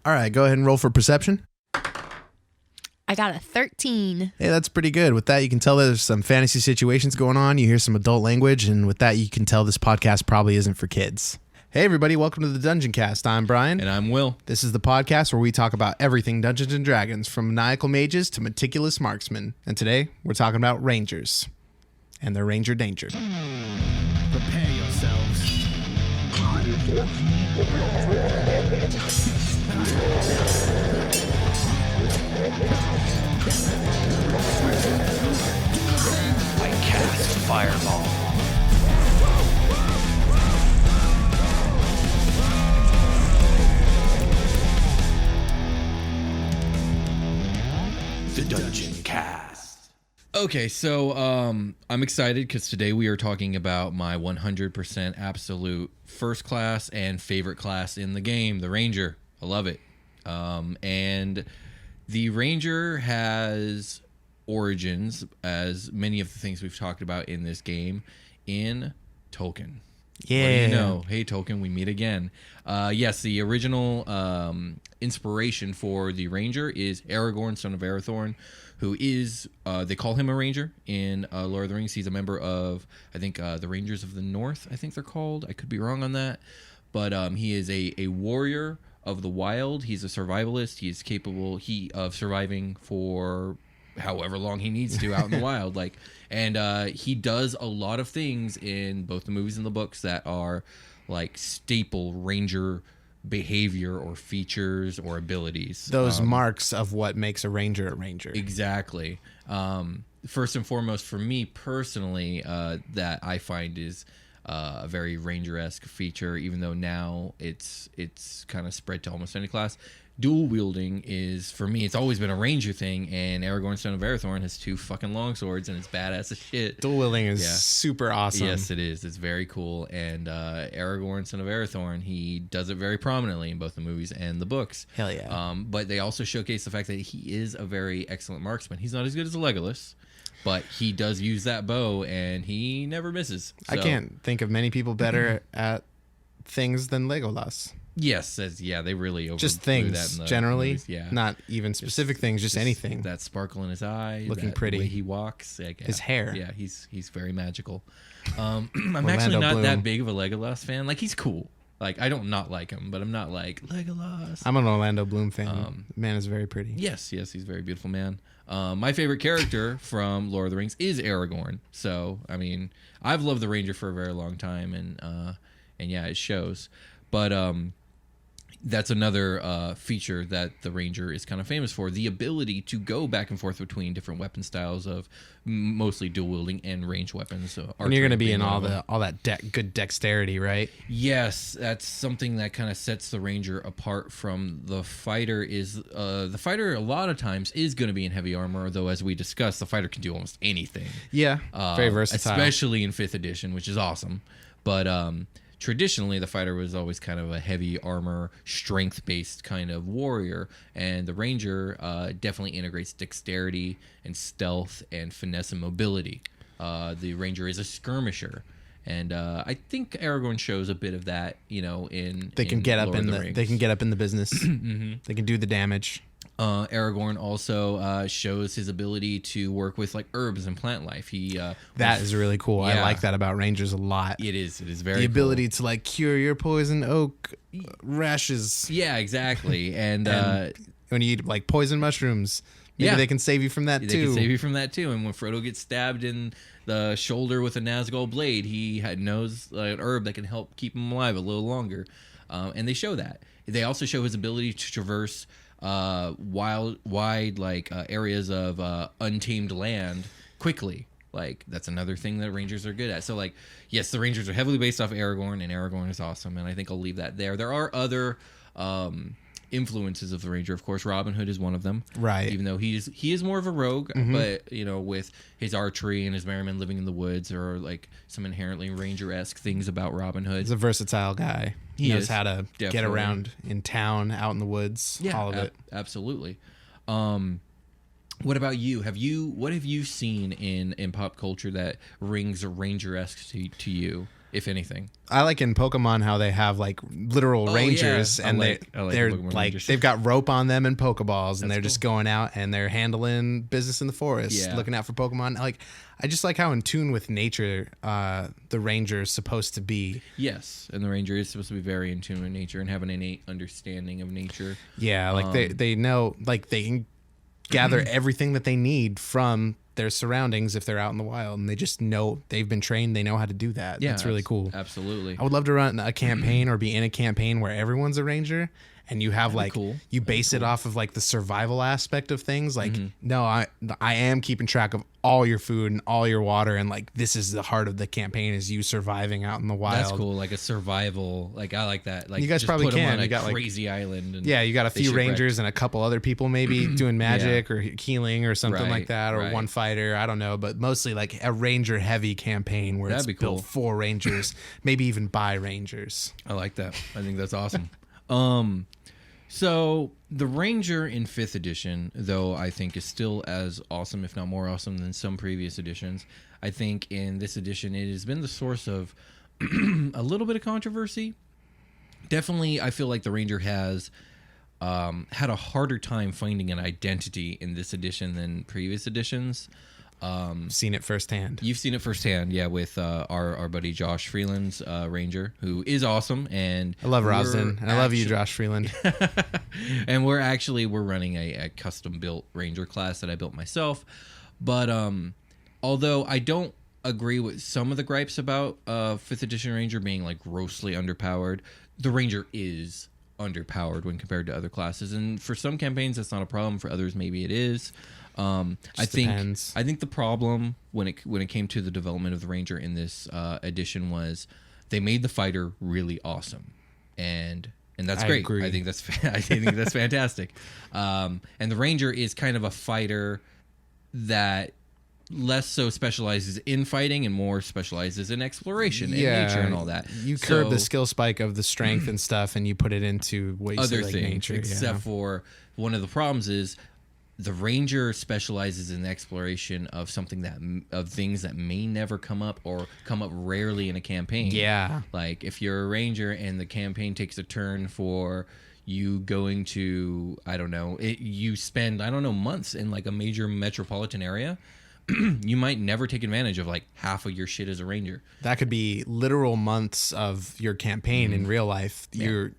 All right, go ahead and roll for perception. I got a 13. Hey, that's pretty good. With that, you can tell there's some fantasy situations going on. You hear some adult language, and with that, you can tell this podcast probably isn't for kids. Hey, everybody. Welcome to the Dungeoncast. I'm Brian. And I'm Will. This is the podcast where we talk about everything Dungeons & Dragons, from maniacal mages to meticulous marksmen. And today, we're talking about rangers and their ranger danger. Prepare yourselves. I cast Fireball. The Dungeoncast. Okay, so I'm excited because today we are talking about my 100% absolute first class and favorite class in the game, the Ranger. I love it. And the Ranger has origins, as many of the things we've talked about in this game, in Tolkien. Yeah. What do you know? Hey, Tolkien, we meet again. Yes, the original inspiration for the Ranger is Aragorn, son of Arathorn, who is, they call him a Ranger in Lord of the Rings. He's a member of, I think, the Rangers of the North, I think they're called. I could be wrong on that. But he is a warrior of the wild. He's a survivalist. He is capable of surviving for however long he needs to out in the wild. And he does a lot of things in both the movies and the books that are like staple Ranger behavior or features or abilities. Those marks of what makes a ranger a ranger. Exactly. First and foremost, for me personally, that I find is a very Ranger-esque feature, even though now it's kind of spread to almost any class. Dual wielding is, for me, it's always been a Ranger thing, and Aragorn, son of Arathorn, has 2 fucking longswords, and it's badass as shit. Dual wielding is super awesome. Yes, it is. It's very cool. And Aragorn, son of Arathorn, he does it very prominently in both the movies and the books. Hell yeah. But they also showcase the fact that he is a very excellent marksman. He's not as good as a Legolas, but he does use that bow, and he never misses. So, I can't think of many people better at things than Legolas. Yes, they really overblew just things that in the generally, movies. Yeah, not even specific things, just anything. That sparkle in his eye, looking that pretty. way he walks, his hair. Yeah, he's very magical. I'm actually not that big of a Legolas fan. Like, he's cool. Like, I don't not like him, but I'm not like Legolas. I'm an Orlando Bloom fan. Man is very pretty. Yes, he's a very beautiful man. My favorite character from Lord of the Rings is Aragorn. So, I mean, I've loved the Ranger for a very long time, and yeah, it shows. But that's another feature that the Ranger is kind of famous for, the ability to go back and forth between different weapon styles of mostly dual wielding and ranged weapons. So and you're going to be in all that good dexterity, right? Yes, that's something that kind of sets the Ranger apart from the fighter. Is the fighter a lot of times is going to be in heavy armor, though as we discussed, the fighter can do almost anything. Yeah, very versatile, especially in 5th edition, which is awesome. But traditionally, the fighter was always kind of a heavy armor, strength-based kind of warrior, and the Ranger definitely integrates dexterity and stealth and finesse and mobility. The Ranger is a skirmisher, and I think Aragorn shows a bit of that. They can get up in the business. Mm-hmm. They can do the damage. Aragorn also shows his ability to work with like herbs and plant life. That is really cool. Yeah. I like that about Rangers a lot. It is very the ability to like cure your poison oak rashes. Yeah, exactly. And when you eat like poison mushrooms, maybe they can save you from that too. They can save you from that too. And when Frodo gets stabbed in the shoulder with a Nazgul blade, he knows an herb that can help keep him alive a little longer. And they show that. They also show his ability to traverse wide areas of untamed land quickly. Like, that's another thing that Rangers are good at. So, like, yes, the Rangers are heavily based off Aragorn, and Aragorn is awesome, and I think I'll leave that there. There are other influences of the Ranger. Of course, Robin Hood is one of them. Right. Even though he is more of a rogue, but, with his archery and his merrymen living in the woods, there are, like, some inherently Ranger-esque things about Robin Hood. He's a versatile guy. He knows how to get around in town, out in the woods, all of it. Absolutely. What about you? What have you seen in pop culture that rings Ranger-esque to you? if anything. I like in Pokemon how they have like literal rangers, yeah. and I like they're Pokemon like Rangers. they've got rope on them and Pokeballs, and they're just cool. going out and they're handling business in the forest, Yeah. looking out for Pokemon. Like I just like how in tune with nature the ranger is supposed to be. Yes, and the ranger is supposed to be very in tune with nature and have an innate understanding of nature. Yeah, like they know, like they can gather everything that they need from their surroundings if they're out in the wild, and they just know, they've been trained, they know how to do that. Yeah, That's really cool. Absolutely. I would love to run a campaign or be in a campaign where everyone's a ranger, and you have like cool. you base it off of like the survival aspect of things. Like, no, I am keeping track of all your food and all your water, and like this is the heart of the campaign is you surviving out in the wild. That's cool. Like a survival. Like I like that. Like You guys just probably put 'em can. on a You got, like- crazy island. And Yeah, you got a they few shipwrecked. rangers and a couple other people maybe doing magic or healing or something Right, like that, or right. one fighter. I don't know, but mostly like a ranger heavy campaign where That'd it's be cool. built for rangers, maybe even by rangers. I like that. I think that's awesome. So the Ranger in 5th edition, though, I think is still as awesome, if not more awesome, than some previous editions. I think in this edition, it has been the source of a little bit of controversy. Definitely, I feel like the Ranger has had a harder time finding an identity in this edition than previous editions. Seen it firsthand. You've seen it firsthand, yeah, with our buddy Josh Freeland's Ranger, who is awesome, and I love Rosden, and I love you, actually- Josh Freeland. And we're running a custom built Ranger class that I built myself. But although I don't agree with some of the gripes about 5th edition Ranger being like grossly underpowered, the Ranger is underpowered when compared to other classes, and for some campaigns that's not a problem. For others, maybe it is. I think depends. I think the problem when it came to the development of the Ranger in this edition was they made the fighter really awesome, and that's I great. agree. I think that's fantastic. And the Ranger is kind of a fighter that less so specializes in fighting and more specializes in exploration and nature and all that. You curb the So- skill spike of the strength and stuff, and you put it into what you other say, like things, nature. except yeah. for one of the problems is the Ranger specializes in the exploration of of things that may never come up or come up rarely in a campaign. Yeah. Like if you're a Ranger and the campaign takes a turn for you going to, I don't know, you spend, months in like a major metropolitan area, you might never take advantage of like half of your shit as a Ranger. That could be literal months of your campaign in real life. Your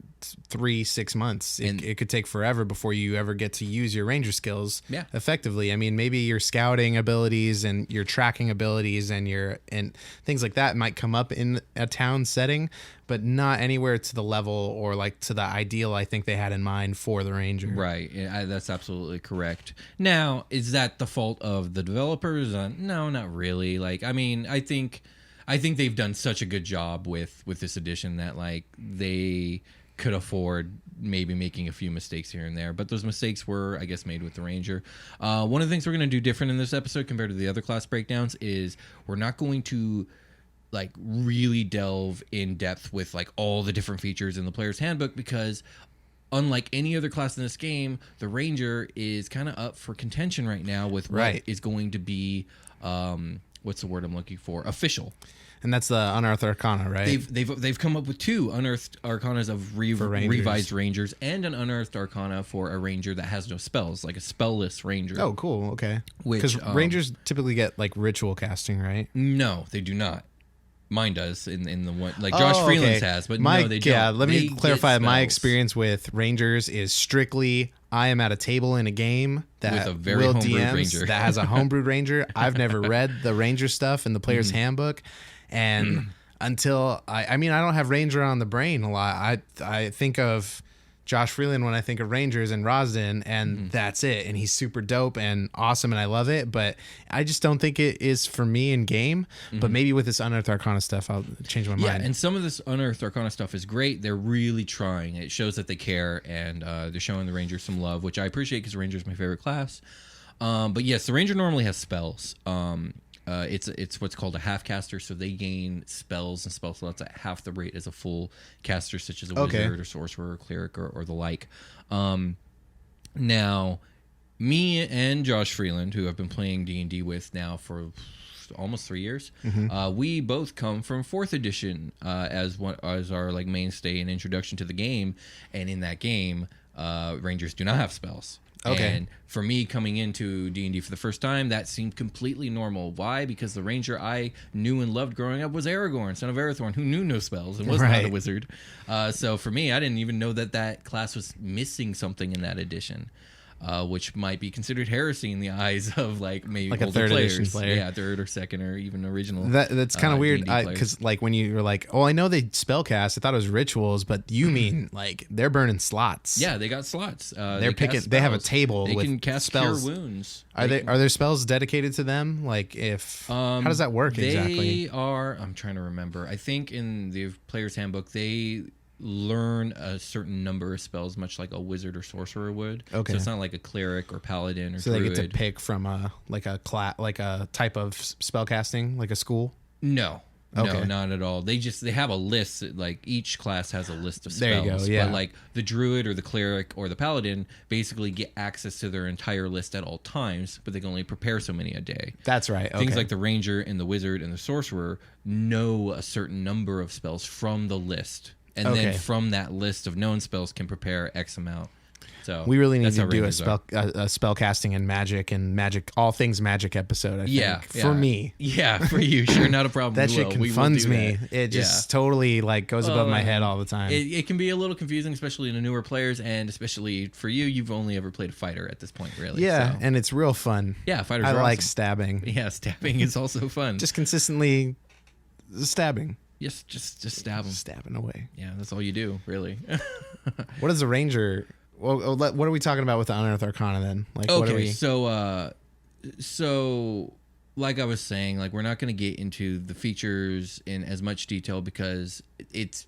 3-6 months. It could take forever before you ever get to use your ranger skills effectively. I mean, maybe your scouting abilities and your tracking abilities and things like that might come up in a town setting, but not anywhere to the level or like to the ideal I think they had in mind for the ranger. Right. Yeah, that's absolutely correct. Now, is that the fault of the developers? No, not really. Like, I mean, I think they've done such a good job with this edition that like they could afford maybe making a few mistakes here and there, but those mistakes were, I guess, made with the Ranger. One of the things we're going to do different in this episode compared to the other class breakdowns is we're not going to like really delve in depth with like all the different features in the player's handbook, because unlike any other class in this game, the Ranger is kind of up for contention right now with what is going to be what's the word I'm looking for? Official. And that's the Unearthed Arcana, right? They've come up with 2 Unearthed Arcanas of revised Rangers and an Unearthed Arcana for a Ranger that has no spells, like a spellless Ranger. Oh, cool. Okay. Which, Because Rangers typically get like ritual casting, right? No, they do not. Mine does in the one like Josh Freeland's has, but no, they don't. Yeah, let me They clarify. get My spells. experience with Rangers is strictly I am at a table in a game that With a very Will homebrewed DMs Ranger. that has a homebrewed Ranger. I've never read the Ranger stuff in the player's handbook, and until I mean I don't have Ranger on the brain a lot. I think of Josh Freeland when I think of Rangers and Rosden, and that's it. And he's super dope and awesome, and I love it. But I just don't think it is for me in game. But maybe with this Unearthed Arcana stuff, I'll change my Yeah, mind. and some of this Unearthed Arcana stuff is great. They're really trying. It shows that they care, and they're showing the Ranger some love, which I appreciate because the Ranger is my favorite class. But yes, the Ranger normally has spells. It's what's called a half caster, so they gain spells and spell slots at half the rate as a full caster, such as a wizard or sorcerer or cleric or the like. Now, me and Josh Freeland, who I've been playing D&D with now for almost 3 years. Mm-hmm. We both come from 4th edition as our like mainstay and introduction to the game, and in that game, Rangers do not have spells. Okay. And for me, coming into D&D for the first time, that seemed completely normal. Why? Because the ranger I knew and loved growing up was Aragorn, son of Arathorn, who knew no spells and was not a wizard. So for me, I didn't even know that class was missing something in that edition. Which might be considered heresy in the eyes of like maybe like a older 3rd players. edition player. Yeah, 3rd or 2nd or even original. That's kind of weird D&D because like when you were like, oh, I know they spellcast. I thought it was rituals, but you mean like they're burning slots? Yeah, they got slots. They're picking. They have a table They with can cast spells. cure wounds. Are there spells dedicated to them? Like if how does that work exactly? They are. I'm trying to remember. I think in the player's handbook they learn a certain number of spells, much like a wizard or sorcerer would. Okay. So it's not like a cleric or paladin or So druid. they get to pick from a type of spellcasting, like a school. No. Okay. No, not at all. They have a list. Like each class has a list of spells. There you go, yeah. But like the druid or the cleric or the paladin basically get access to their entire list at all times, but they can only prepare so many a day. That's right. Okay. Things like the ranger and the wizard and the sorcerer know a certain number of spells from the list. And then from that list of known spells can prepare X amount. So we really need that's to how do rangers a spell casting and magic, all things magic episode. I think, for me. Yeah, for you. Sure, not a problem. That shit confunds me. It just totally like goes above my head all the time. It can be a little confusing, especially to newer players, and especially for you. You've only ever played a fighter at this point, really. Yeah, so. and it's real fun. Yeah, fighters I are like awesome. stabbing. Yeah, stabbing is also fun. Just consistently stabbing. Yes, just stab them. Stabbing away. Yeah, that's all you do, really. What is a ranger? Well, what are we talking about with the Unearthed Arcana then? Like, okay, what are we? So like I was saying, like we're not going to get into the features in as much detail because it's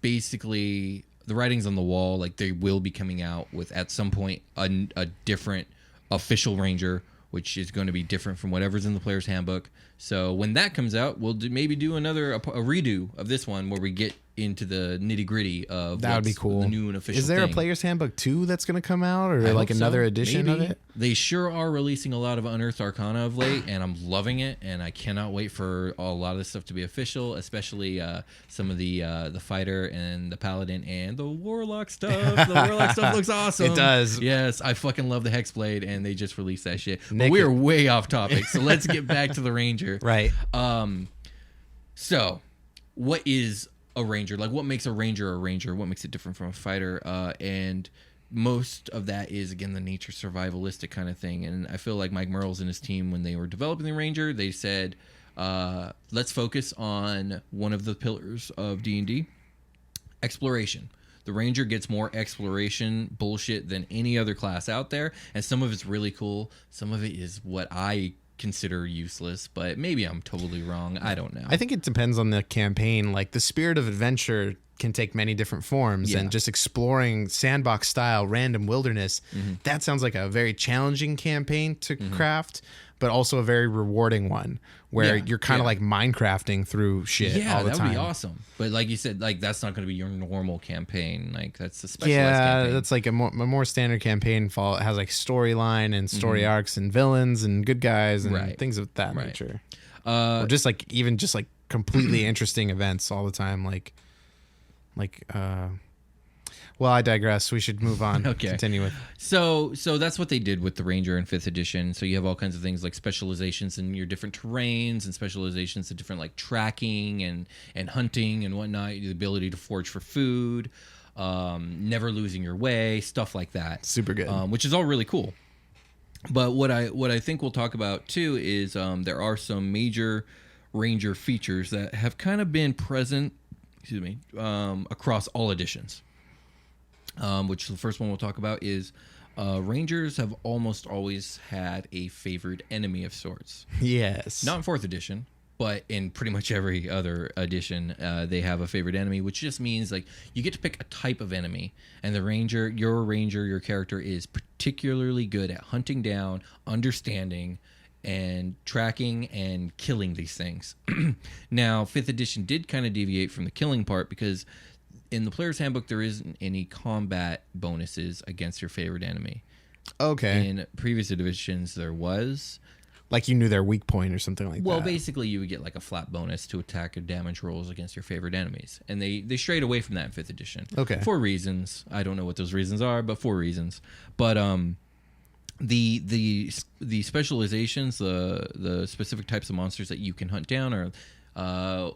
basically the writing's on the wall. Like they will be coming out with at some point a different official ranger, which is going to be different from whatever's in the player's handbook. So when that comes out, we'll maybe do a redo of this one where we get into the nitty gritty of that would be cool. The new and official. Is there thing. a player's handbook 2 that's going to come out, or I like hope another so. edition Maybe. of it? They sure are releasing a lot of Unearthed Arcana of late, and I'm loving it. And I cannot wait for a lot of this stuff to be official, especially some of the fighter and the paladin and the warlock stuff. The warlock stuff looks awesome. It does. Yes, I fucking love the Hexblade, and they just released that shit. But Nick we are way off topic, so let's get back to the ranger. Right. So, what is a ranger? Like, what makes a ranger a ranger? What makes it different from a fighter? And most of that is, again, the nature survivalistic kind of thing. And I feel like Mike Merles and his team, when they were developing the ranger, they said, let's focus on one of the pillars of D&D, exploration. The ranger gets more exploration bullshit than any other class out there. And some of it's really cool. Some of it is what I consider useless, but maybe I'm totally wrong. I don't know. I think it depends on the campaign. Like the spirit of adventure can take many different forms, and just exploring sandbox style random wilderness, that sounds like a very challenging campaign to craft, but also a very rewarding one where you're kind of like Minecrafting through shit all the time. That would be awesome. But like you said, like that's not going to be your normal campaign. Like that's a specialized campaign. That's like a more standard campaign. It has like storyline and story arcs and villains and good guys and things of that nature. Or just like completely interesting events all the time. Well, I digress. We should move on. Okay. Continue with. So that's what they did with the Ranger in 5th edition. So you have all kinds of things like specializations in your different terrains and specializations in different like tracking and hunting and whatnot. The ability to forage for food, never losing your way, stuff like that. Super good. Which is all really cool. But what I think we'll talk about too is there are some major Ranger features that have kind of been present, across all editions. Which the first one we'll talk about is Rangers have almost always had a favored enemy of sorts. Yes. Not in 4th edition, but in pretty much every other edition, they have a favorite enemy, which just means like you get to pick a type of enemy, and your character is particularly good at hunting down, understanding, and tracking and killing these things. Now, 5th edition did kind of deviate from the killing part because in the player's handbook, there isn't any combat bonuses against your favorite enemy. Okay. In previous editions, there was. Like you knew their weak point or something like that. Well, basically, you would get like a flat bonus to attack or damage rolls against your favorite enemies, and they strayed away from that in 5th edition. Okay. For reasons. I don't know what those reasons are, but for reasons. But the specializations, the specific types of monsters that you can hunt down are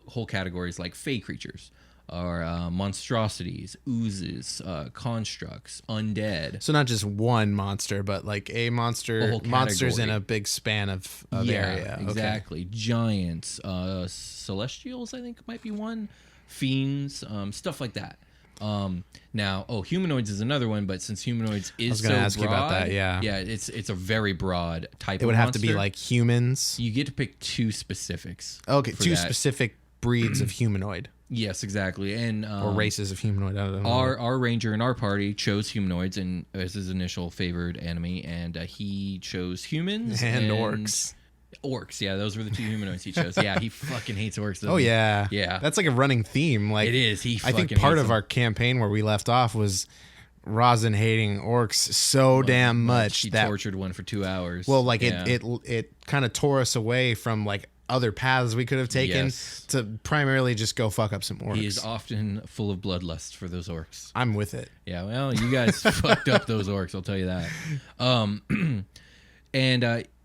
whole categories like fey creatures, or monstrosities, oozes, constructs, undead. So not just one monster, but like a monster, monsters in a big span of area. Exactly. Okay. Giants, celestials, I think might be one, fiends, stuff like that. Now, humanoids is another one, but since humanoids is I was going to ask you about that. Yeah, it's a very broad type. It would have to be like humans. You get to pick 2 specifics. Okay, 2 specific breeds of humanoid. Yes, exactly, and or races of humanoid. I don't know. Our ranger in our party chose humanoids and as his initial favored enemy, and he chose humans and orcs. Orcs, yeah, those were the 2 humanoids he chose. Yeah, he fucking hates orcs. Oh yeah, yeah, that's like a running theme. Like it is. I think part of our campaign where we left off was Rosin hating orcs so damn much he that tortured one for 2 hours. Well, like it kind of tore us away from like other paths we could have taken to primarily just go fuck up some orcs. He is often full of bloodlust for those orcs. I'm with it. Yeah, well, you guys fucked up those orcs, I'll tell you that.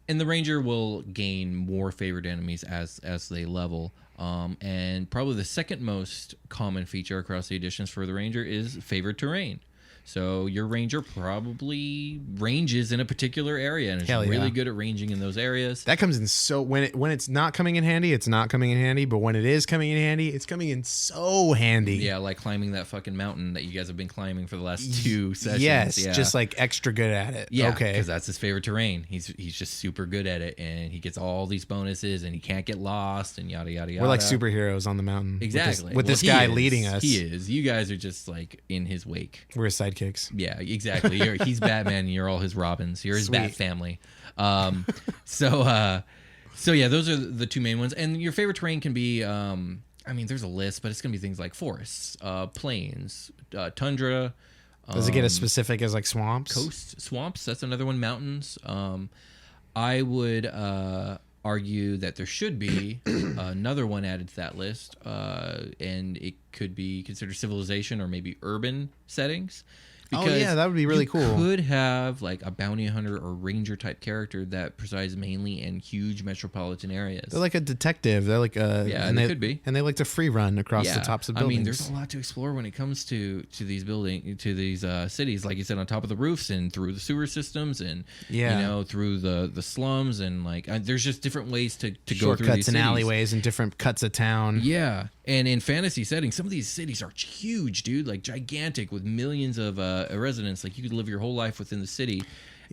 And the ranger will gain more favored enemies as they level. And probably the second most common feature across the editions for the ranger is favored terrain. So your ranger probably ranges in a particular area and is really good at ranging in those areas. That comes in so when it's not coming in handy, it's not coming in handy. But when it is coming in handy, it's coming in so handy. Yeah, like climbing that fucking mountain that you guys have been climbing for the last 2 sessions. Yes, yeah. Just like extra good at it. Yeah, okay, because that's his favorite terrain. He's just super good at it, and he gets all these bonuses, and he can't get lost, and yada yada yada. We're like superheroes on the mountain. Exactly. With this guy leading us. He is. You guys are just like in his wake. We're his sidekicks. Yeah, exactly. He's Batman, and you're all his Robins. You're his Bat family. So yeah, those are the 2 main ones. And your favorite terrain can be, there's a list, but it's gonna be things like forests, plains, tundra. Does it get as specific as like swamps? Coast, swamps. That's another one. Mountains. I would argue that there should be another one added to that list, and it could be considered civilization or maybe urban settings. Because that would be really cool. You could have like a bounty hunter or ranger type character that presides mainly in huge metropolitan areas. They're like a detective. They're like they could be, and they like to free run across the tops of buildings. There's a lot to explore when it comes to these cities, like you said, on top of the roofs and through the sewer systems, and through the slums, and like there's just different ways to go through these shortcuts and cities. Alleyways and different cuts of town. Yeah, and in fantasy settings, some of these cities are huge, dude, like gigantic with millions of residents. Like you could live your whole life within the city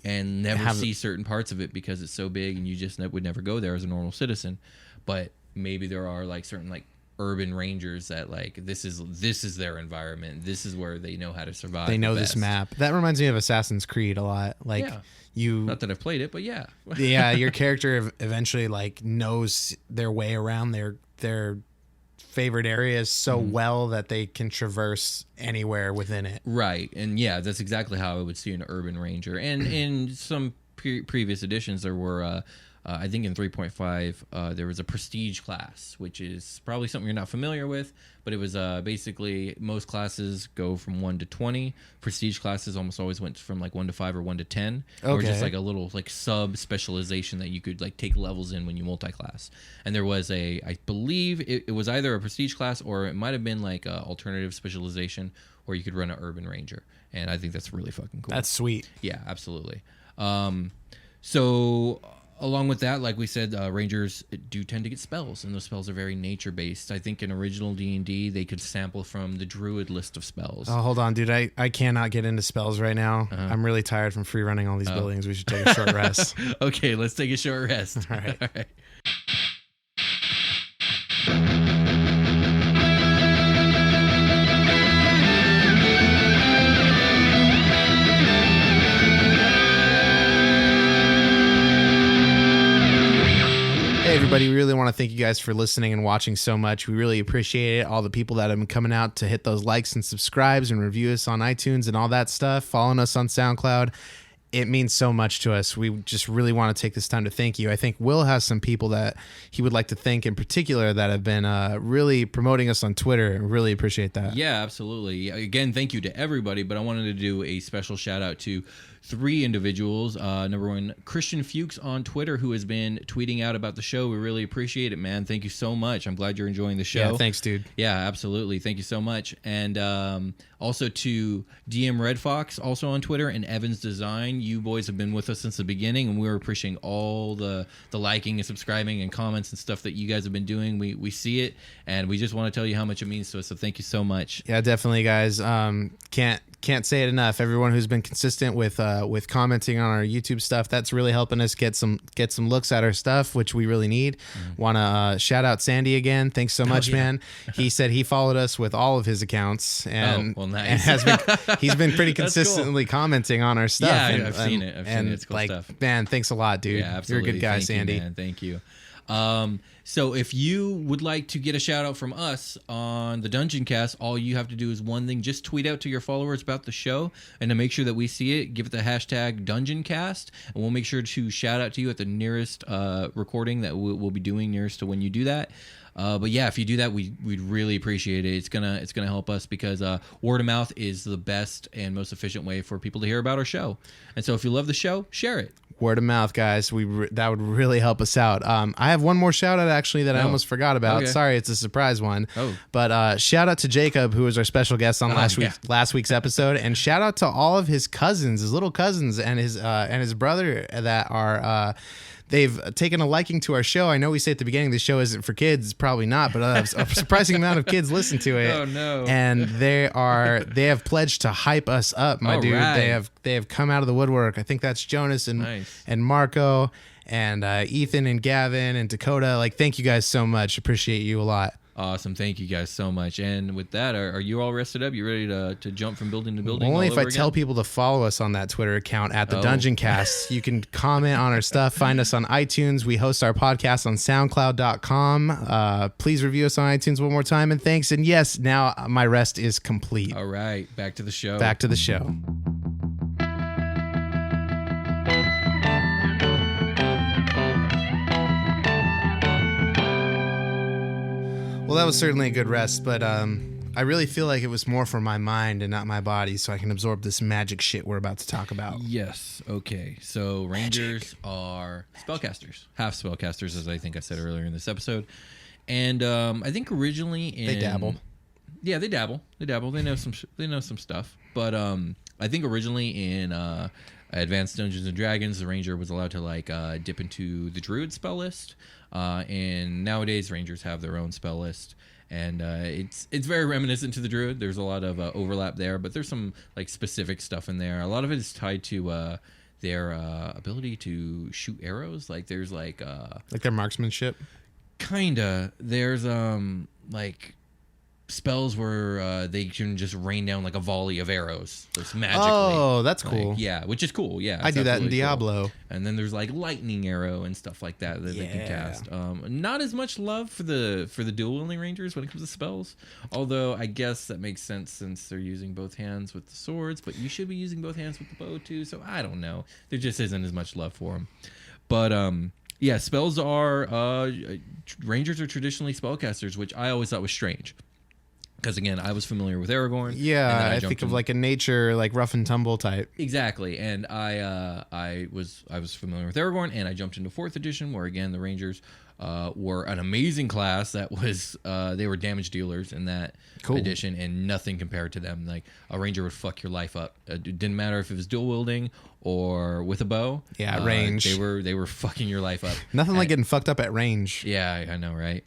and never see certain parts of it because it's so big, and you just would never go there as a normal citizen. But maybe there are like certain like urban rangers that like this is their environment. This is where they know how to survive. They know this map. That reminds me of Assassin's Creed a lot. Like not that I've played it, but yeah. Yeah, your character eventually like knows their way around their favorite areas so well that they can traverse anywhere within it. Right. And yeah, that's exactly how I would see an urban ranger. And in some previous editions, there were I think in 3.5 there was a prestige class, which is probably something you're not familiar with, but it was basically most classes go from 1 to 20. Prestige classes almost always went from like 1 to 5 or 1 to 10, or just like a little like sub specialization that you could like take levels in when you multi-class. And there was I believe it was either a prestige class or it might have been like a alternative specialization where you could run an urban ranger. And I think that's really fucking cool. That's sweet. Yeah, absolutely. So along with that, like we said, rangers do tend to get spells, and those spells are very nature-based. I think in original D&D, they could sample from the druid list of spells. Oh, hold on, dude. I cannot get into spells right now. I'm really tired from free running all these buildings. We should take a short rest. Okay, let's take a short rest. All right. All right. Hey everybody, we really want to thank you guys for listening and watching so much. We really appreciate it. All the people that have been coming out to hit those likes and subscribes and review us on iTunes and all that stuff, following us on SoundCloud. it means so much to us. We just really want to take this time to thank you. I think Will has some people that he would like to thank in particular that have been really promoting us on Twitter. Really appreciate that. Yeah, absolutely. Again, thank you to everybody, but I wanted to do a special shout out to 3 individuals. Number 1, Christian Fuchs on Twitter, who has been tweeting out about the show. We really appreciate it, man. Thank you so much. I'm glad you're enjoying the show. Yeah, thanks, dude. Yeah, absolutely. Thank you so much. And also to DM Red Fox, also on Twitter, and Evans Design. You boys have been with us since the beginning, and we're appreciating all the liking and subscribing and comments and stuff that you guys have been doing. We see it, and we just want to tell you how much it means to us. So thank you so much. Yeah, definitely, guys. Can't say it enough. Everyone who's been consistent with commenting on our YouTube stuff, that's really helping us get some looks at our stuff, which we really need. Want to shout out Sandy again. Thanks so much, man. He said he followed us with all of his accounts, and, nice. He's been pretty consistently commenting on our stuff. Yeah, I've seen it. It's cool stuff. Man, thanks a lot, dude. Yeah, absolutely. You're a good guy, Thank Sandy. You, man. Thank you. So if you would like to get a shout out from us on the Dungeoncast, all you have to do is one thing: just tweet out to your followers about the show, and to make sure that we see it, give it the hashtag Dungeoncast, and we'll make sure to shout out to you at the nearest recording that we'll be doing nearest to when you do that. But yeah, if you do that, we'd really appreciate it. It's gonna help us because word of mouth is the best and most efficient way for people to hear about our show. And so if you love the show, share it. Word of mouth, guys. That would really help us out. I have one more shout out actually that I almost forgot about. Okay. Sorry, it's a surprise one. But shout out to Jacob, who was our special guest on last week's episode, and shout out to all of his cousins, his little cousins, and his brother that are. They've taken a liking to our show. I know we say at the beginning the show isn't for kids, probably not, but a surprising amount of kids listen to it. Oh no! And they have pledged to hype us up, my dude. Right. They have come out of the woodwork. I think that's Jonas and Marco and Ethan and Gavin and Dakota. Like, thank you guys so much. Appreciate you a lot. Awesome. Thank you guys so much. And with that, are you all rested up? You ready to jump from building to building? Only if I tell people to follow us on that Twitter account at the Dungeoncast. You can comment on our stuff. Find us on iTunes. We host our podcast on SoundCloud.com. Please review us on iTunes one more time. And thanks. And yes, now my rest is complete. All right. Back to the show. Back to the show. Well, that was certainly a good rest, but I really feel like it was more for my mind and not my body, so I can absorb this magic shit we're about to talk about. Yes. Okay. So Rangers are spellcasters, half spellcasters, as I think I said earlier in this episode, and I think originally they dabble. Yeah, they dabble. They know some stuff, but I think originally in Advanced Dungeons and Dragons, the Ranger was allowed to dip into the Druid spell list. And nowadays Rangers have their own spell list, and it's very reminiscent to the Druid. There's a lot of overlap there, but there's some specific stuff in there. A lot of it is tied to their ability to shoot arrows. Like there's like their marksmanship. Kinda. There's spells where they can just rain down like a volley of arrows just magically. Oh, that's cool. Yeah, which is cool. Yeah, I do that in Diablo. Cool. And then there's like lightning arrow and stuff like that they can cast. Not as much love for the dual wielding Rangers when it comes to spells. Although I guess that makes sense since they're using both hands with the swords, but you should be using both hands with the bow too. So I don't know. There just isn't as much love for them. But yeah, spells are Rangers are traditionally spellcasters, which I always thought was strange. Because again, I was familiar with Aragorn. Yeah, I think of like a nature, like rough and tumble type. Exactly, and I was familiar with Aragorn, and I jumped into 4th edition, where again the Rangers were an amazing class. That was they were damage dealers in that edition, and nothing compared to them. Like a Ranger would fuck your life up. It didn't matter if it was dual wielding or with a bow. Yeah, range. They were fucking your life up. Nothing like getting fucked up at range. Yeah, I know, right?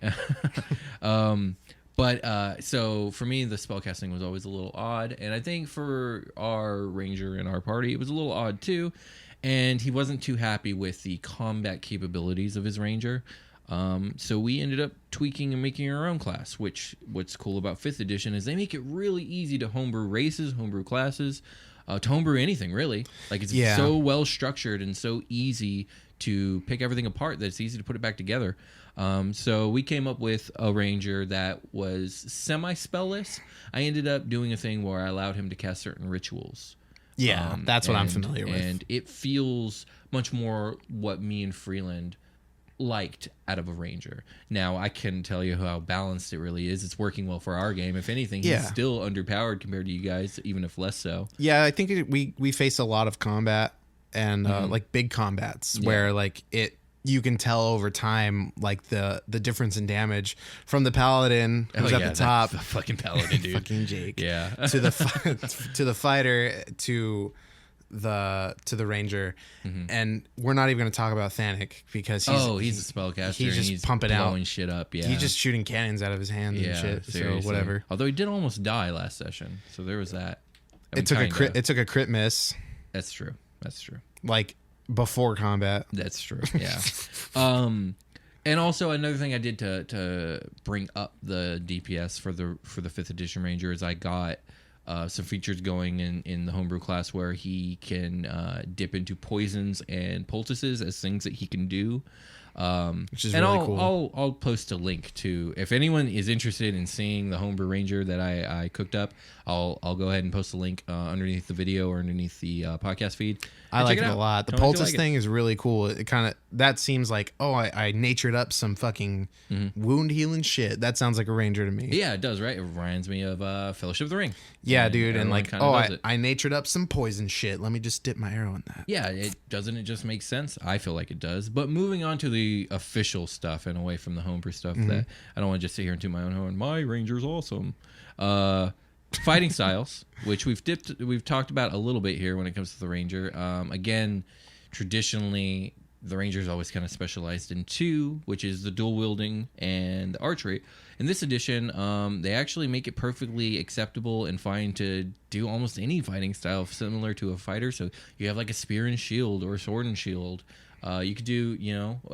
But so for me, the spellcasting was always a little odd, and I think for our Ranger in our party, it was a little odd too. And he wasn't too happy with the combat capabilities of his Ranger, so we ended up tweaking and making our own class. Which what's cool about 5th edition is they make it really easy to homebrew races, homebrew classes, to homebrew anything really. Like it's so well structured and so easy to pick everything apart that it's easy to put it back together. So we came up with a Ranger that was semi-spellless. I ended up doing a thing where I allowed him to cast certain rituals. Yeah, that's what I'm familiar with. And it feels much more what me and Freeland liked out of a Ranger. Now, I can tell you how balanced it really is. It's working well for our game. If anything, he's still underpowered compared to you guys, even if less so. Yeah, I think we face a lot of combat and like big combats where like you can tell over time like the difference in damage from the paladin who's at the top, the fucking paladin dude, fucking Jake, to the fighter to the ranger, and we're not even going to talk about Thanic because he's a spellcaster. He's pumping blowing shit up. Yeah, he's just shooting cannons out of his hands and shit. Seriously. So whatever. Although he did almost die last session, so there was that. It took a crit miss. That's true. Like before combat. That's true. Yeah. And also another thing I did to bring up the DPS for the 5th edition Ranger is I got some features going in the homebrew class where he can dip into poisons and poultices as things that he can do. Which is really cool. I'll post a link to, if anyone is interested in seeing the homebrew Ranger that I cooked up, I'll go ahead and post a link underneath the video or underneath the podcast feed. I like it a lot. The poultice thing is really cool. It kind of, that seems like, I natured up some fucking wound healing shit. That sounds like a Ranger to me. Yeah, it does, right? It reminds me of Fellowship of the Ring. Yeah, dude. And like, I natured up some poison shit. Let me just dip my arrow in that. Yeah, it just make sense? I feel like it does. But moving on to the official stuff and away from the homebrew stuff that I don't want to just sit here and toot my own horn. My Ranger's awesome. Fighting styles, which we've talked about a little bit here when it comes to the Ranger. Again, traditionally the Ranger's always kind of specialized in two, which is the dual wielding and the archery. In this edition, they actually make it perfectly acceptable and fine to do almost any fighting style similar to a fighter. So you have like a spear and shield or a sword and shield. You could do,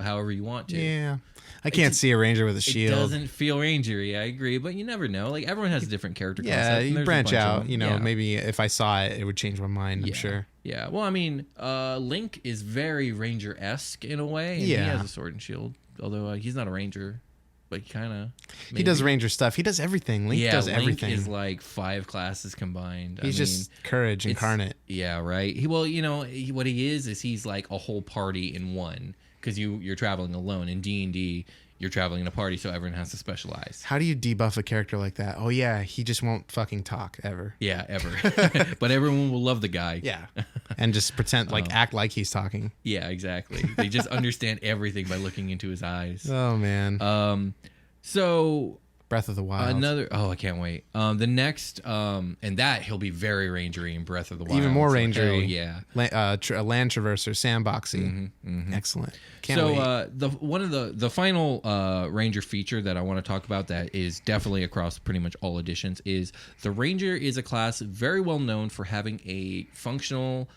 however you want to. Yeah. I can't see a Ranger with a shield. It doesn't feel rangery, I agree, but you never know. Like, everyone has a different character concept. Yeah, you branch out. Maybe if I saw it, it would change my mind, I'm sure. Yeah, well, I mean, Link is very Ranger-esque in a way. And he has a sword and shield, although he's not a Ranger. But he does Ranger stuff. He does everything. Link does everything. Link is like 5 classes combined. He's just courage incarnate. Yeah, right. What he is he's like a whole party in one. Because you're traveling alone. In D&D, you're traveling in a party, so everyone has to specialize. How do you debuff a character like that? Oh, yeah, he just won't fucking talk ever. Yeah, ever. But everyone will love the guy. Yeah. And just pretend, act like he's talking. Yeah, exactly. They just understand everything by looking into his eyes. Oh, man. So... Breath of the Wild. I can't wait. The next, and that he'll be very rangery in Breath of the Wild. Even more rangery. Yeah. Land traverser, sandboxy. Excellent. Can't wait. One of the final ranger feature that I want to talk about that is definitely across pretty much all editions is the ranger is a class very well known for having a functional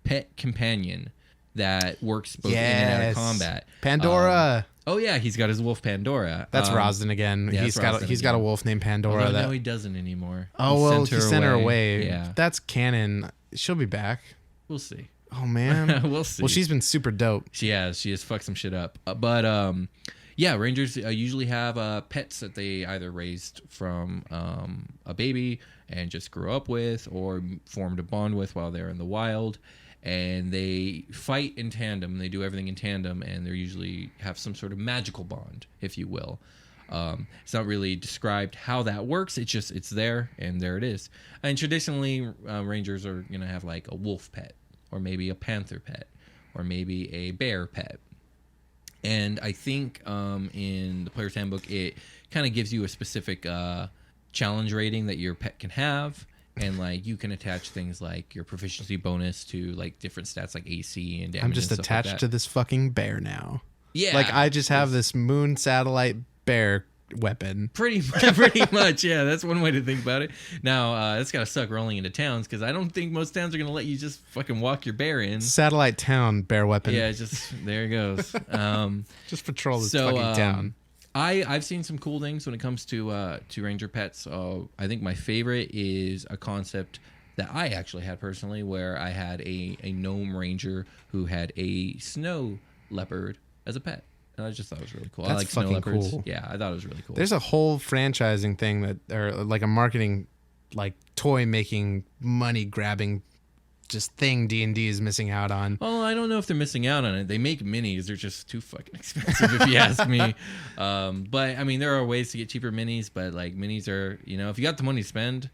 pet companion that works both in and out of combat. Pandora. He's got his wolf Pandora. That's Rosden again. Yeah, he's got a wolf named Pandora. Although no, he doesn't anymore. He sent her away. Yeah, that's canon. She'll be back. We'll see. Oh man, we'll see. Well, she's been super dope. She has fucked some shit up. But Rangers usually have pets that they either raised from a baby and just grew up with, or formed a bond with while they're in the wild. And they fight in tandem. They do everything in tandem, and they usually have some sort of magical bond, if you will. It's not really described how that works. It's there, and there it is. And traditionally, Rangers are going to have like a wolf pet, or maybe a panther pet, or maybe a bear pet. And I think in the Player's Handbook, it kind of gives you a specific challenge rating that your pet can have. And like you can attach things like your proficiency bonus to like different stats like AC and damage. I'm just attached to this fucking bear now. Yeah, like I just have this moon satellite bear weapon. Pretty much, yeah. That's one way to think about it. Now that's gotta suck rolling into towns because I don't think most towns are gonna let you just fucking walk your bear in. Satellite town bear weapon. Yeah, just there it goes. Just patrol this fucking town. I've seen some cool things when it comes to ranger pets. I think my favorite is a concept that I actually had personally, where I had a gnome ranger who had a snow leopard as a pet, and I just thought it was really cool. That's I like snow leopards. Cool. Yeah, I thought it was really cool. There's a whole franchising thing or like a marketing, like toy making, money grabbing just thing D&D is missing out on. Well, I don't know if they're missing out on it. They make minis. They're just too fucking expensive, if you ask me. But I mean, there are ways to get cheaper minis. But like minis are, if you got the money to spend,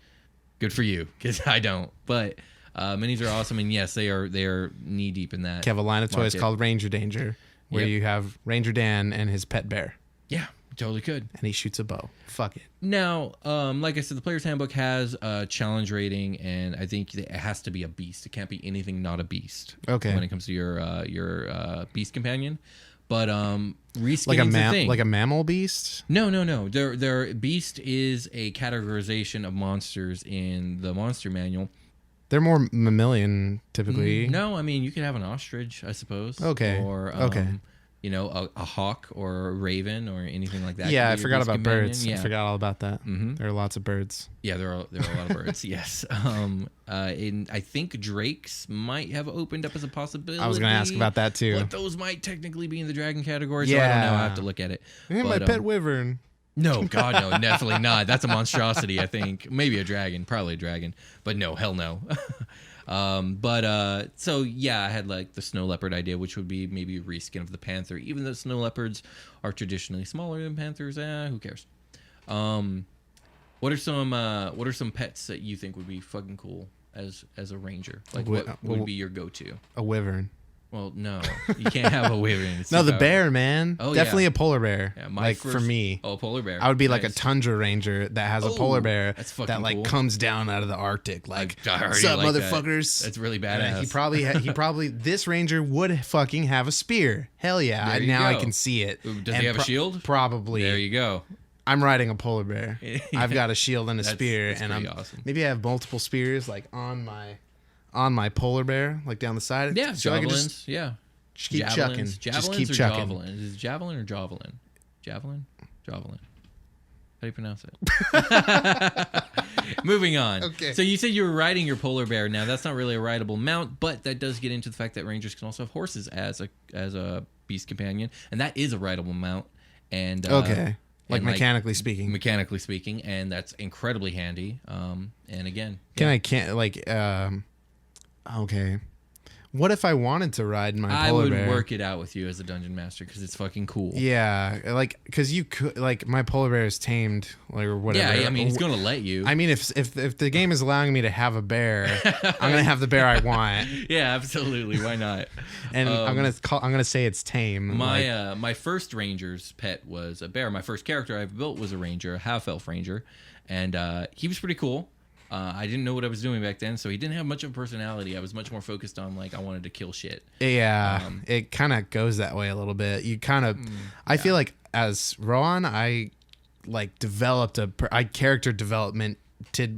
good for you. Because I don't. But minis are awesome, and yes, they are knee deep in that. You have a line of toys called Ranger Danger, where you have Ranger Dan and his pet bear. Yeah. Totally could. And he shoots a bow. Fuck it. Now, like I said, the player's handbook has a challenge rating, and I think it has to be a beast. It can't be anything not a beast. Okay. When it comes to your beast companion, but reskinning's like a thing. Like a mammal beast. No. Their beast is a categorization of monsters in the monster manual. They're more mammalian typically. No, I mean you could have an ostrich, I suppose. Okay. Or a hawk or a raven or anything like that. Yeah, I forgot about birds. Yeah. I forgot all about that. Mm-hmm. There are lots of birds. Yeah, there are a lot of birds. Yes. And I think drakes might have opened up as a possibility. I was going to ask about that too. But those might technically be in the dragon category. So I don't know. I have to look at it. Yeah, my pet wyvern. No, God, no, definitely not. That's a monstrosity, I think. Maybe a dragon, probably a dragon. But no, hell no. So yeah, I had like the snow leopard idea, which would be maybe a reskin of the panther. Even though snow leopards are traditionally smaller than panthers, who cares? What are some pets that you think would be fucking cool as a ranger? Like what would be your go-to? A wyvern. Well, no, you can't have a wyvern. No, the bear, man. Oh, definitely a polar bear. Yeah, for me. Oh, polar bear. I would be like a tundra ranger that has a polar bear that like cool. comes down out of the Arctic. Like, what's up, like motherfuckers? That's really badass. He probably this ranger would fucking have a spear. Hell yeah! I can see it. Does he have a shield? Probably. There you go. I'm riding a polar bear. I've got a shield and a spear, and I'm awesome. Maybe I have multiple spears like on my polar bear, like down the side. Yeah, so javelins. Just keep chucking. Just keep chucking. Javelin? Is it javelin or javelin? Javelin? Javelin. How do you pronounce it? Moving on. Okay. So you said you were riding your polar bear. Now that's not really a rideable mount, but that does get into the fact that rangers can also have horses as a beast companion, and that is a rideable mount. And okay. Like and mechanically speaking. Mechanically speaking, and that's incredibly handy. And again, okay. What if I wanted to ride my polar bear? I would work it out with you as a dungeon master because it's fucking cool. Yeah, like because you could like my polar bear is tamed like or whatever. Yeah, I mean he's gonna let you. I mean if the game is allowing me to have a bear, I'm gonna have the bear I want. Yeah, absolutely. Why not? And I'm gonna say it's tame. My first ranger's pet was a bear. My first character I've built was a ranger, a half elf ranger, and he was pretty cool. I didn't know what I was doing back then, so he didn't have much of a personality. I was much more focused on like I wanted to kill shit. Yeah, it kind of goes that way a little bit. You kind of, I feel like as Rohan, I like developed character development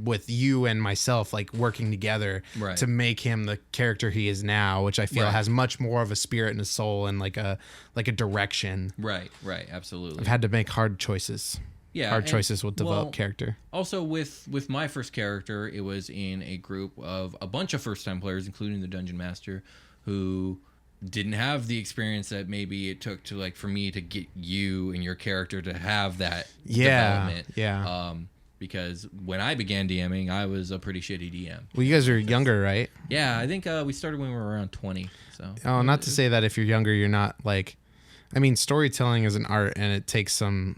with you and myself, like working together to make him the character he is now, which I feel has much more of a spirit and a soul and like a direction. Right, absolutely. I've had to make hard choices. Yeah, hard choices will develop character. Also, with my first character, it was in a group of a bunch of first-time players, including the dungeon master, who didn't have the experience that maybe it took to like for me to get you and your character to have that development. Yeah. Because when I began DMing, I was a pretty shitty DM. Well, you guys are younger, right? Yeah, I think we started when we were around 20. So. Not to say that if you're younger, you're not like. I mean, storytelling is an art, and it takes some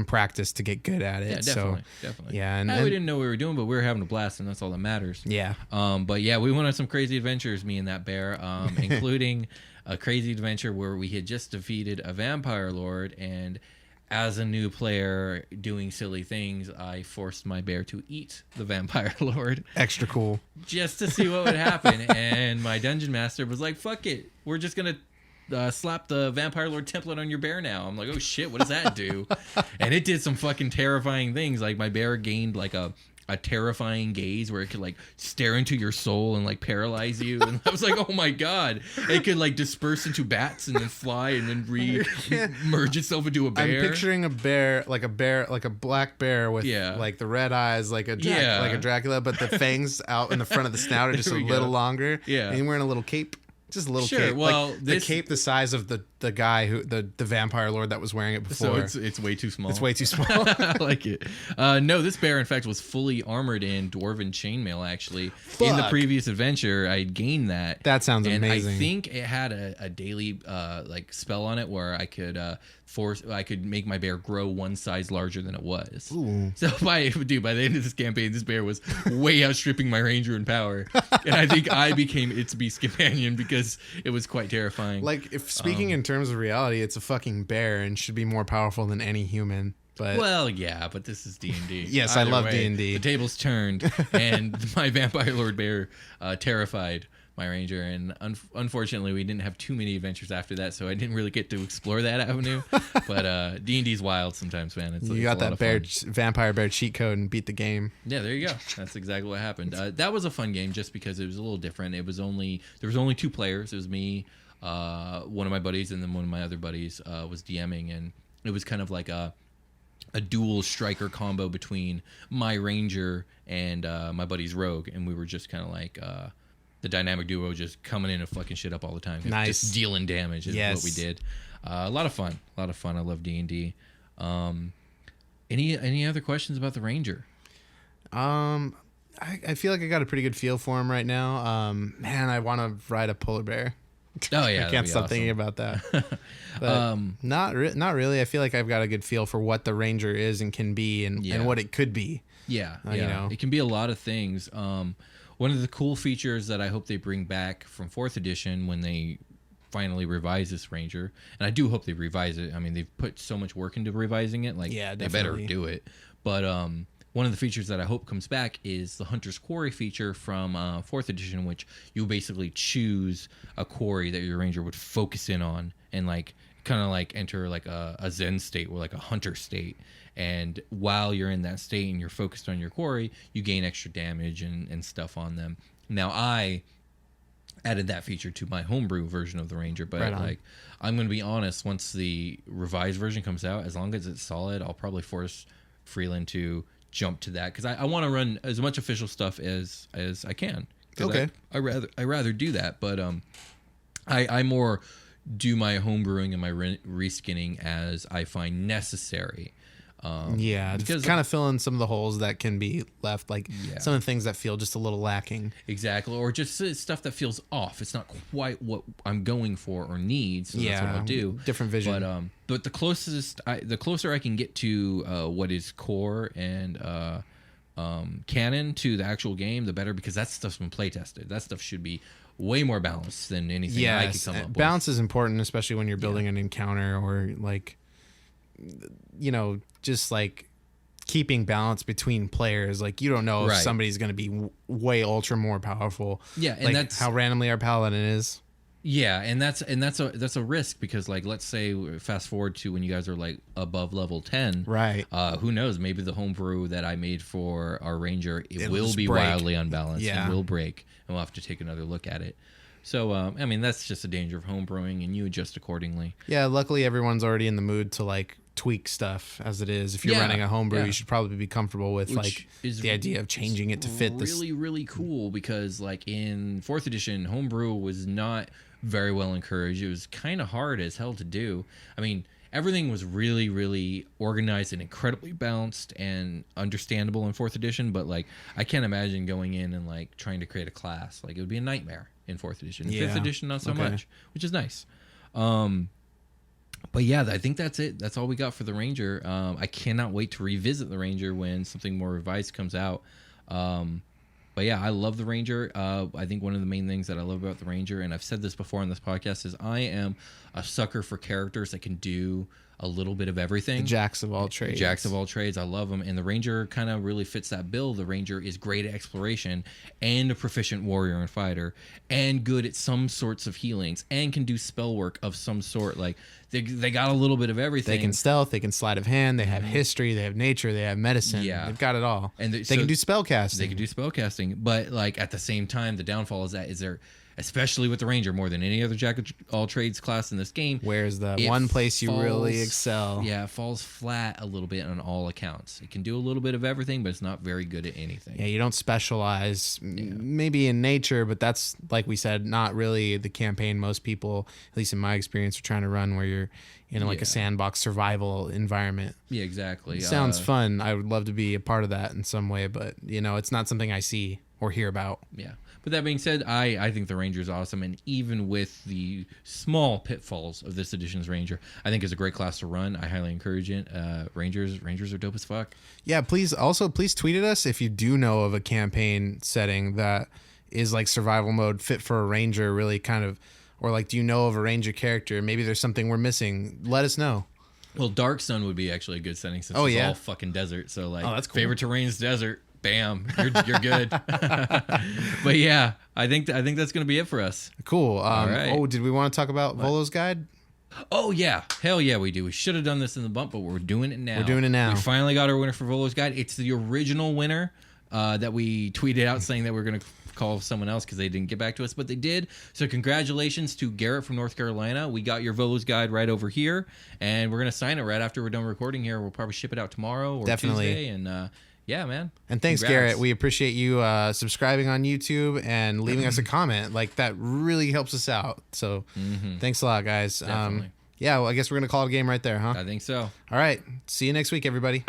practice to get good at it. Yeah, definitely. Yeah, and we didn't know what we were doing, but we were having a blast, and that's all that matters. Yeah. But yeah, we went on some crazy adventures, me and that bear, including a crazy adventure where we had just defeated a vampire lord, and as a new player doing silly things, I forced my bear to eat the vampire lord. Extra cool. Just to see what would happen, and my dungeon master was like, "Fuck it, we're just gonna." Slap the vampire lord template on your bear now. I'm like, oh shit, what does that do? And it did some fucking terrifying things. Like my bear gained like a terrifying gaze where it could like stare into your soul and like paralyze you. And I was like, oh my god, it could like disperse into bats and then fly and then merge itself into a bear. I'm picturing a bear, like a black bear with like the red eyes, like a Dracula, but the fangs out in the front of the snout are just a little longer. Yeah, and you're wearing a little cape. Just a little cape. Well, like the cape the size of the the guy who the vampire lord that was wearing it before. So it's way too small. It's way too small. I like it. No, this bear in fact was fully armored in dwarven chainmail. Actually, in the previous adventure, I gained that. That sounds and amazing. I think it had a daily like spell on it where I could make my bear grow one size larger than it was. Ooh. So by the end of this campaign, this bear was way outstripping my ranger in power, and I think I became its beast companion because it was quite terrifying. Like, if speaking in terms of reality, it's a fucking bear and should be more powerful than any human. But well, yeah, but this is D&D. Yes, I love D&D. The tables turned, and my vampire lord bear terrified my ranger, and unfortunately, we didn't have too many adventures after that, so I didn't really get to explore that avenue. But D&D's wild sometimes, man. You got that vampire bear cheat code and beat the game. Yeah, there you go. That's exactly what happened. That was a fun game just because it was a little different. There was only 2 players. It was me, one of my buddies, and then one of my other buddies was DMing, and it was kind of like a dual striker combo between my ranger and my buddy's rogue, and we were just kind of like the dynamic duo, just coming in and fucking shit up all the time. Nice. Just dealing damage is what we did. A lot of fun. I love D&D. Any other questions about the ranger? I feel like I got a pretty good feel for him right now. Man, I want to ride a polar bear. Oh yeah, I can't stop thinking about that. But not really. I feel like I've got a good feel for what the ranger is and can be, and what it could be. Yeah, You know, it can be a lot of things. One of the cool features that I hope they bring back from 4th edition when they finally revise this ranger, and I do hope they revise it. I mean, they've put so much work into revising it. Like, they better do it. But one of the features that I hope comes back is the Hunter's Quarry feature from 4th edition, which you basically choose a quarry that your ranger would focus in on and like kind of like enter like a Zen state or like a hunter state. And while you're in that state and you're focused on your quarry, you gain extra damage and stuff on them. Now, I added that feature to my homebrew version of the ranger, but like, I'm going to be honest, once the revised version comes out, as long as it's solid, I'll probably force Freeland to jump to that, because I want to run as much official stuff as I can. Okay. I rather do that, but I more do my homebrewing and my reskinning as I find necessary. Because kind of fill in some of the holes that can be left, like some of the things that feel just a little lacking. Exactly, or just stuff that feels off. It's not quite what I'm going for or need, so that's what I'll do. Different vision. But the closer I can get to what is core and canon to the actual game, the better, because that stuff's been play tested. That stuff should be way more balanced than anything I could come up with. Balance is important, especially when you're building an encounter, or like, you know, just like keeping balance between players. Like, you don't know if somebody's going to be way ultra more powerful. Yeah, and like that's how randomly our paladin is. Yeah, and that's a risk, because like, let's say fast forward to when you guys are like above level 10. Right. Who knows? Maybe the homebrew that I made for our ranger it will be wildly unbalanced. Yeah. And will break, and we'll have to take another look at it. So I mean, that's just a danger of homebrewing, and you adjust accordingly. Yeah, luckily everyone's already in the mood to like tweak stuff as it is. If you're running a homebrew, you should probably be comfortable with the idea of changing it to fit this. Really cool, because like in 4th edition, homebrew was not very well encouraged. It was kind of hard as hell to do. I mean, everything was really, really organized and incredibly balanced and understandable in 4th edition, but like, I can't imagine going in and like trying to create a class. Like, it would be a nightmare in 4th edition. In 5th edition, not so much, which is nice. But yeah, I think that's it. That's all we got for the ranger. I cannot wait to revisit the ranger when something more revised comes out. But yeah, I love the ranger. I think one of the main things that I love about the ranger, and I've said this before on this podcast, is I am a sucker for characters that can do a little bit of everything. The jacks of all trades. Jacks of all trades. I love them. And the ranger kind of really fits that bill. The ranger is great at exploration and a proficient warrior and fighter and good at some sorts of healings and can do spell work of some sort. Like, they got a little bit of everything. They can stealth, they can sleight of hand, they have history, they have nature, they have medicine. Yeah. They've got it all. And they can do spell casting. They can do spell casting. But like, at the same time, the downfall is that especially with the Ranger more than any other Jack of all trades class in this game. Where's the one place you really excel? Yeah, it falls flat a little bit on all accounts. It can do a little bit of everything, but it's not very good at anything. Yeah, you don't specialize maybe in nature, but that's, like we said, not really the campaign most people, at least in my experience, are trying to run, where you're in like a sandbox survival environment. Yeah, exactly. It sounds fun. I would love to be a part of that in some way, but it's not something I see or hear about. Yeah. But that being said, I think the Ranger is awesome, and even with the small pitfalls of this edition's Ranger, I think it's a great class to run. I highly encourage it. Rangers are dope as fuck. Yeah, please tweet at us if you do know of a campaign setting that is like survival mode fit for a Ranger, really kind of, or like, do you know of a Ranger character? Maybe there's something we're missing. Let us know. Well, Dark Sun would be actually a good setting since it's all fucking desert. So like, that's cool. Favorite terrain's desert. Bam, you're good. But yeah, I think that's gonna be it for us. Cool. All right. Oh, did we want to talk about Volo's guide? Oh yeah, hell yeah, we do. We should have done this in the bump, but we're doing it now. We finally got our winner for Volo's guide. It's the original winner that we tweeted out saying that we're gonna call someone else because they didn't get back to us, but they did. So congratulations to Garrett from North Carolina. We got your Volo's guide right over here, and we're gonna sign it right after we're done recording here. We'll probably ship it out tomorrow or Tuesday, and yeah, man. And thanks, Garrett. We appreciate you subscribing on YouTube and leaving us a comment. Like, that really helps us out. So thanks a lot, guys. Definitely. Well, I guess we're going to call it a game right there, huh? I think so. All right. See you next week, everybody.